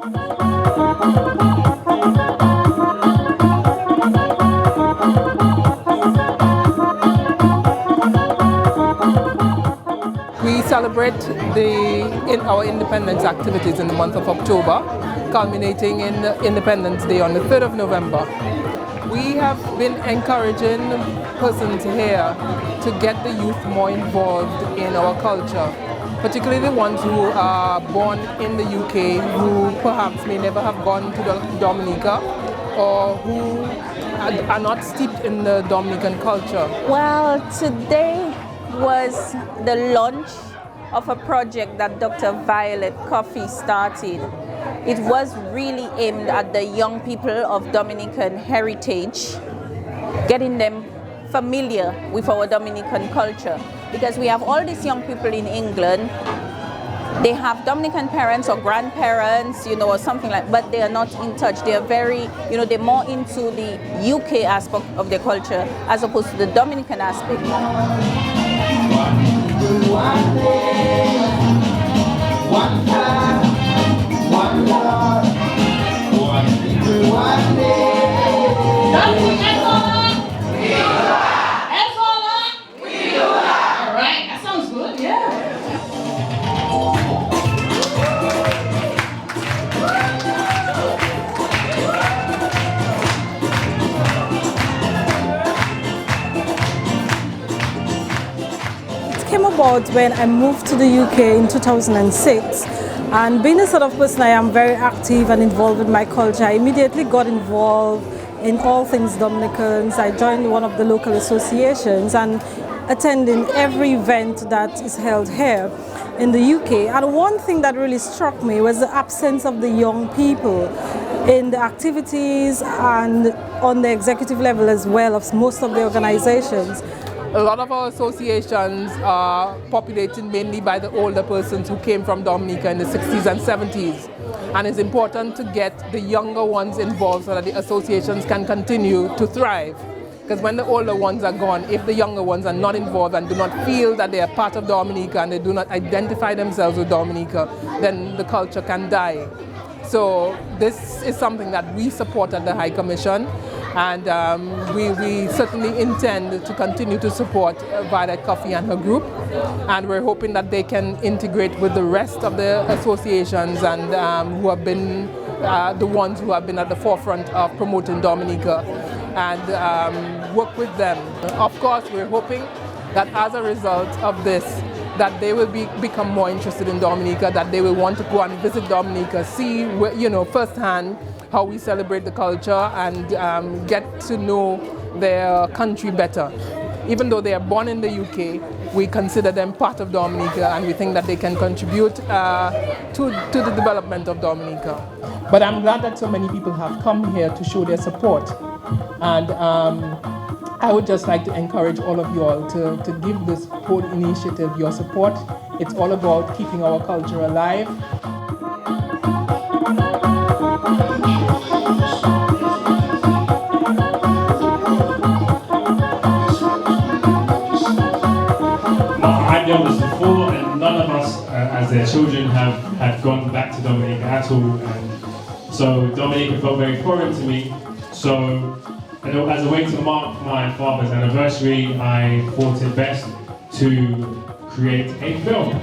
We celebrate our independence activities in the month of October, culminating in Independence Day on the 3rd of November. We have been encouraging persons here to get the youth more involved in our culture, particularly the ones who are born in the UK, who perhaps may never have gone to Dominica, or who are not steeped in the Dominican culture. Well, today was the launch of a project that Dr. Violet Coffey started. It was really aimed at the young people of Dominican heritage, getting them familiar with our Dominican culture. Because we have all these young people in England, they have Dominican parents or grandparents, or something like, but they are not in touch. They are very, they're more into the UK aspect of their culture as opposed to the Dominican aspect. One day, one time, one love, one people, one day. All right, that sounds good, yeah. Came about when I moved to the UK in 2006, and being the sort of person I am, very active and involved with my culture, I immediately got involved in all things Dominicans. I joined one of the local associations and attending every event that is held here in the UK. And one thing that really struck me was the absence of the young people in the activities and on the executive level as well of most of the organizations. A lot of our associations are populated mainly by the older persons who came from Dominica in the 60s and 70s. And it's important to get the younger ones involved so that the associations can continue to thrive. Because when the older ones are gone, if the younger ones are not involved and do not feel that they are part of Dominica and they do not identify themselves with Dominica, then the culture can die. So this is something that we support at the High Commission, and we certainly intend to continue to support Violet Coffey and her group, and we're hoping that they can integrate with the rest of the associations and who have been the ones who have been at the forefront of promoting Dominica, and work with them. Of course, we're hoping that as a result of this, that they will become more interested in Dominica, that they will want to go and visit Dominica, see firsthand how we celebrate the culture, and get to know their country better. Even though they are born in the UK, we consider them part of Dominica, and we think that they can contribute to the development of Dominica. But I'm glad that so many people have come here to show their support. And I would just like to encourage all of you all to give this whole initiative your support. It's all about keeping our culture alive. I've done this before, and none of us, as their children, have gone back to Dominica at all. And so Dominica felt very foreign to me. So, as a way to mark my father's anniversary, I thought it best to create a film.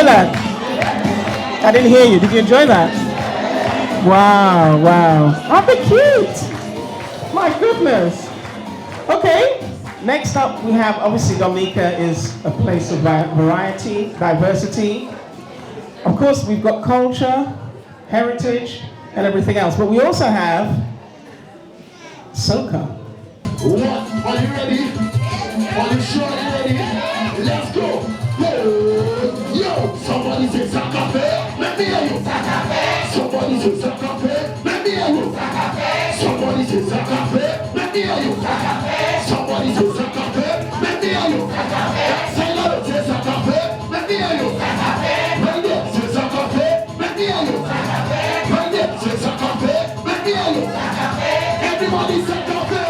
that? I didn't hear you. Did you enjoy that? Wow, wow. Aren't they cute? My goodness. Okay, next up we have, obviously Dominica is a place of variety, diversity. Of course we've got culture, heritage, and everything else, but we also have soca. What? Are you ready? Are you sure you're ready? Let's go! Yo! Somebody say Sakafe! Let me hear you! Sakafe! Somebody say Sakafe! Let me hear you! Sakafe! Somebody say Sakafe! Let me hear you! Sakafe! Somebody say Sakafe! Let me hear you! Sakafe! Say Lord, say Sakafe! Let me hear you! Sakafe! Right there, say Sakafe! Let me hear you! Sakafe! Right there, say Sakafe! Let me hear you! Sakafe! Everybody say Sakafe!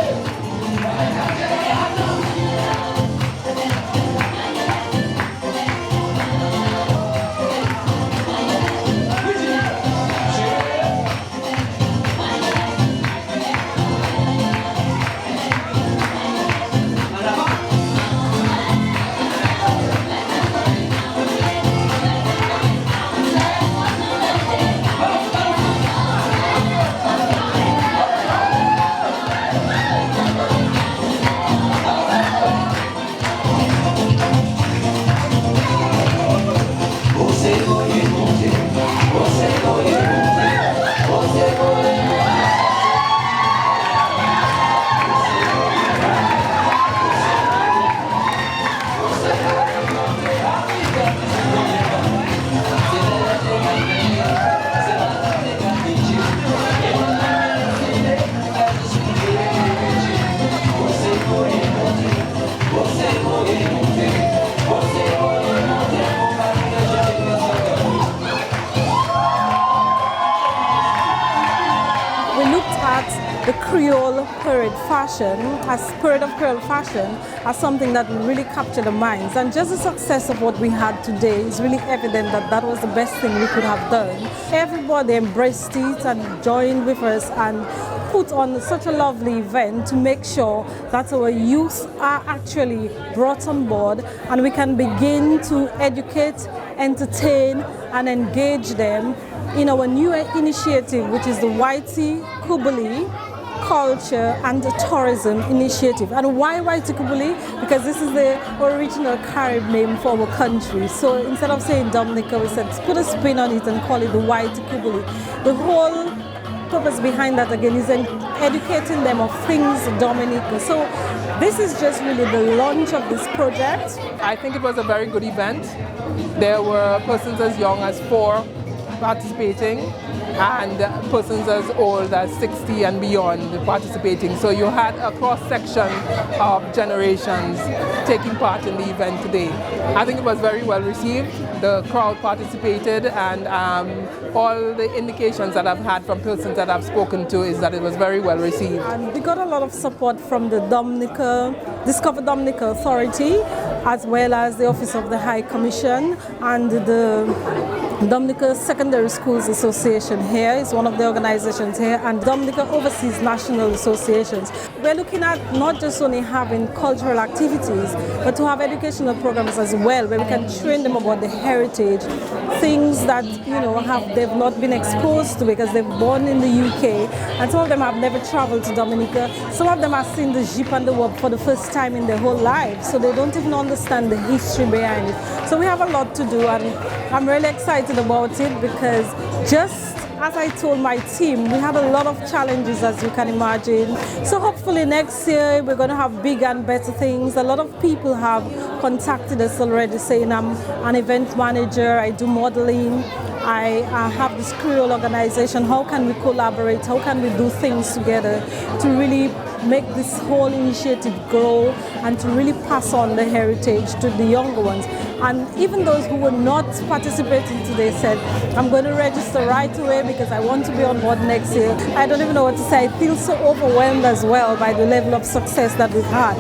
The Creole parade fashion, as spirit of Creole fashion, as something that really captured the minds. And just the success of what we had today is really evident that that was the best thing we could have done. Everybody embraced it and joined with us and put on such a lovely event to make sure that our youth are actually brought on board and we can begin to educate, entertain and engage them in our new initiative, which is the Whitey Kubuli Culture and Tourism Initiative. And why Whitey Kubuli? Because this is the original Carib name for our country. So instead of saying Dominica, we said put a spin on it and call it the Whitey Kubuli. The whole purpose behind that again is educating them of things Dominica. So this is just really the launch of this project. I think it was a very good event. There were persons as young as 4 participating and persons as old as 60 and beyond participating. So you had a cross-section of generations taking part in the event today. I think it was very well received. The crowd participated and all the indications that I've had from persons that I've spoken to is that it was very well received. And we got a lot of support from the Discover Dominica Authority, as well as the Office of the High Commission and the Dominica Secondary Schools Association here is one of the organizations here, and Dominica Overseas National Associations. We're looking at not just only having cultural activities, but to have educational programs as well, where we can train them about the heritage, things that they've not been exposed to because they're born in the UK, and some of them have never traveled to Dominica. Some of them have seen the Jeep and the Wop for the first time in their whole lives, so they don't even understand the history behind it. So we have a lot to do, and I'm really excited about it because just as I told my team, we have a lot of challenges, as you can imagine. So hopefully next year we're going to have bigger and better things. A lot of people have contacted us already saying I'm an event manager, I do modeling, I have this Creole organization. How can we collaborate? How can we do things together to really make this whole initiative grow and to really pass on the heritage to the younger ones? And even those who were not participating today said, I'm going to register right away because I want to be on board next year. I don't even know what to say. I feel so overwhelmed as well by the level of success that we've had.